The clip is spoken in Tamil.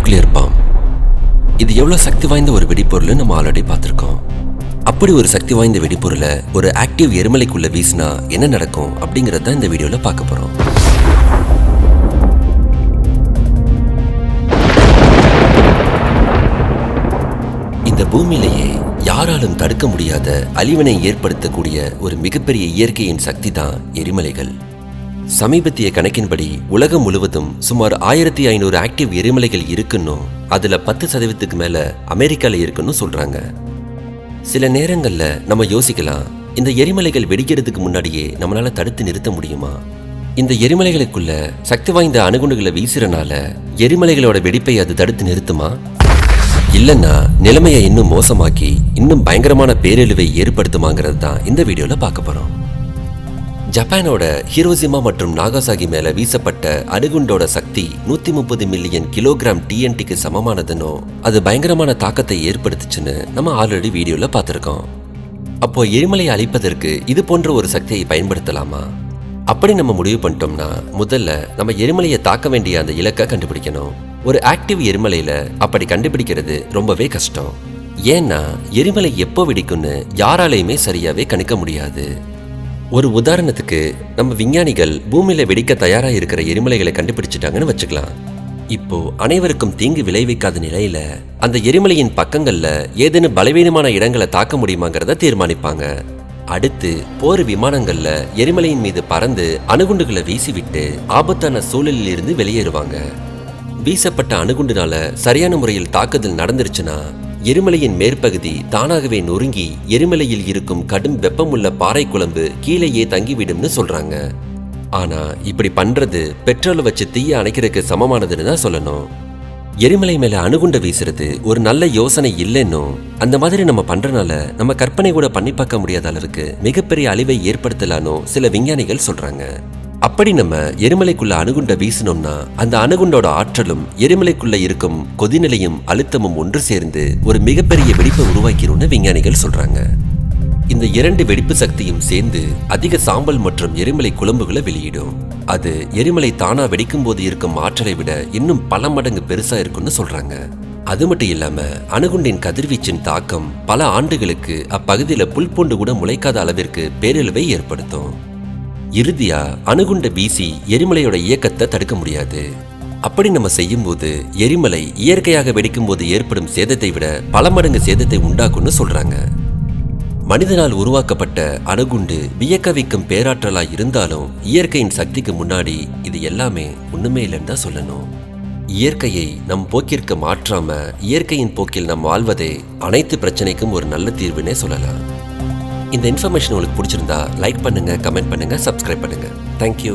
Nuclear bomb. இது எவ்வளவு சக்தி வாய்ந்த ஒரு வெடிப்பொருள் நம்ம ஆல்ரெடி பார்த்திருக்கோம். அப்படி ஒரு சக்தி வாய்ந்த வெடிப்பொருளை ஒரு ஆக்டிவ் எரிமலைக்குள்ள வீசினா என்ன நடக்கும் அப்படிங்கறத இந்த வீடியோல பார்க்க போறோம். இந்த பூமியிலேயே யாராலும் தடுக்க முடியாத அழிவினை ஏற்படுத்தக்கூடிய ஒரு மிகப்பெரிய இயற்கையின் சக்தி தான் எரிமலைகள். சமீபத்திய கணக்கின்படி உலகம் முழுவதும் சுமார் 1500 ஆக்டிவ் எரிமலைகள் இருக்குன்னு, அதுல 10% மேல அமெரிக்கால இருக்குன்னு சொல்றாங்க. சில நேரங்கள்ல நம்ம யோசிக்கலாம், இந்த எரிமலைகள் வெடிக்கிறதுக்கு முன்னாடியே நம்மளால தடுத்து நிறுத்த முடியுமா? இந்த எரிமலைகளுக்குள்ள சக்தி வாய்ந்த அணுகுண்டுகளை வீசுறனால எரிமலைகளோட வெடிப்பை அது தடுத்து நிறுத்துமா? இல்லைன்னா நிலைமையை இன்னும் மோசமாக்கி இன்னும் பயங்கரமான பேரழிவை ஏற்படுத்துமாங்கிறது தான் இந்த வீடியோல பார்க்க போறோம். ஜப்பானோட ஹிரோஷிமா மற்றும் நாகாசாகி மேல வீசப்பட்ட அணுகுண்டோட சக்தி 130 மில்லியன் கிலோகிராம் TNTக்கு சமமானதுன்னு, அது பயங்கரமான தாக்கத்தை ஏற்படுத்துச்சுன்னு நம்ம ஆல்ரெடி வீடியோல பார்த்திருக்கோம். அப்போ எரிமலையை அழிப்பதற்கு இது போன்ற ஒரு சக்தியை பயன்படுத்தலாமா? அப்படி நம்ம முடிவு பண்ணிட்டோம்னா முதல்ல நம்ம எரிமலையை தாக்க வேண்டிய அந்த இலக்கை கண்டுபிடிக்கணும். ஒரு ஆக்டிவ் எரிமலையில அப்படி கண்டுபிடிக்கிறது ரொம்பவே கஷ்டம். ஏன்னா எரிமலை எப்போ வெடிக்கும்னு யாராலையுமே சரியாவே கணிக்க முடியாது. ஒரு உதாரணத்துக்கு, நம்ம விஞ்ஞானிகள் பூமியில வெடிக்க தயாரா இருக்கிற எரிமலைகளை கண்டுபிடிச்சிட்டாங்கன்னு வச்சுக்கலாம். இப்போ அனைவருக்கும் தீங்கு விளைவிக்காத நிலையில அந்த எரிமலையின் பக்கங்கள்ல ஏதேனும் பலவீனமான இடங்களை தாக்க முடியுமாங்கிறத தீர்மானிப்பாங்க. அடுத்து போர் விமானங்கள்ல எரிமலையின் மீது பறந்து அணுகுண்டுகளை வீசிவிட்டு ஆபத்தான சூழலில் இருந்து வெளியேறுவாங்க. வீசப்பட்ட அணுகுண்டுனால சரியான முறையில் தாக்குதல் நடந்துருச்சுன்னா எரிமலையின் மேற்பகுதி தானாகவே நொறுங்கி எரிமலையில் இருக்கும் கடும் வெப்பமுள்ள பாறை குழம்பு கீழேயே தங்கிவிடும்னு சொல்றாங்க. ஆனா இப்படி பண்றது பெட்ரோலை வச்சு தீய அணைக்கிறதுக்கு சமமானதுன்னு தான் சொல்லணும். எரிமலை மேல அணுகுண்டை வீசுறது ஒரு நல்ல யோசனை இல்லைன்னும், அந்த மாதிரி நம்ம பண்றனால நம்ம கற்பனை கூட பண்ணி பார்க்க முடியாத அளவுக்கு மிகப்பெரிய அழிவை ஏற்படுத்தலானோ சில விஞ்ஞானிகள் சொல்றாங்க. அப்படி நம்ம எரிமலைக்குள்ள அணுகுண்டை வீசினோம்னா அந்த அணுகுண்டோட ஆற்றலும் எரிமலைக்குள்ள இருக்கும் கொதிநிலையும் அழுத்தமும் ஒன்று சேர்ந்து ஒரு மிகப்பெரிய வெடிப்பை உருவாக்கிடும்னு விஞ்ஞானிகள் சொல்றாங்க. இந்த இரண்டு வெடிப்பு சக்தியும் சேர்ந்து அதிக சாம்பல் மற்றும் எரிமலை குழம்புகளை வெளியிடும். அது எரிமலை தானா வெடிக்கும் போது இருக்கும் ஆற்றலை விட இன்னும் பல மடங்கு பெருசா இருக்கும்னு சொல்றாங்க. அது மட்டும் இல்லாம அணுகுண்டின் கதிர்வீச்சின் தாக்கம் பல ஆண்டுகளுக்கு அப்பகுதியில புல் பூண்டு கூட முளைக்காத அளவிற்கு பேரழிவை ஏற்படுத்தும். இறுதியா அணுகுண்டை வீசி எரிமலையோட இயக்கத்தை தடுக்க முடியாது. அப்படி நம்ம செய்யும் போது எரிமலை இயற்கையாக வெடிக்கும் போது ஏற்படும் சேதத்தை விட பல மடங்கு சேதத்தை உண்டாக்கும்னு சொல்றாங்க. மனிதனால் உருவாக்கப்பட்ட அணுகுண்டு வியக்க வைக்கும் பேராற்றலா இருந்தாலும் இயற்கையின் சக்திக்கு முன்னாடி இது எல்லாமே ஒண்ணுமே இல்லைன்னு தான் சொல்லணும். இயற்கையை நம் போக்கிற்கு மாற்றாம இயற்கையின் போக்கில் நாம் வாழ்வதே அனைத்து பிரச்சனைக்கும் ஒரு நல்ல தீர்வுன்னே சொல்லலாம். இந்த இன்ஃபர்மேஷன் உங்களுக்கு பிடிச்சிருந்தா லைக் பண்ணுங்க, கமெண்ட் பண்ணுங்க, சப்ஸ்கிரைப் பண்ணுங்க. தேங்க்யூ.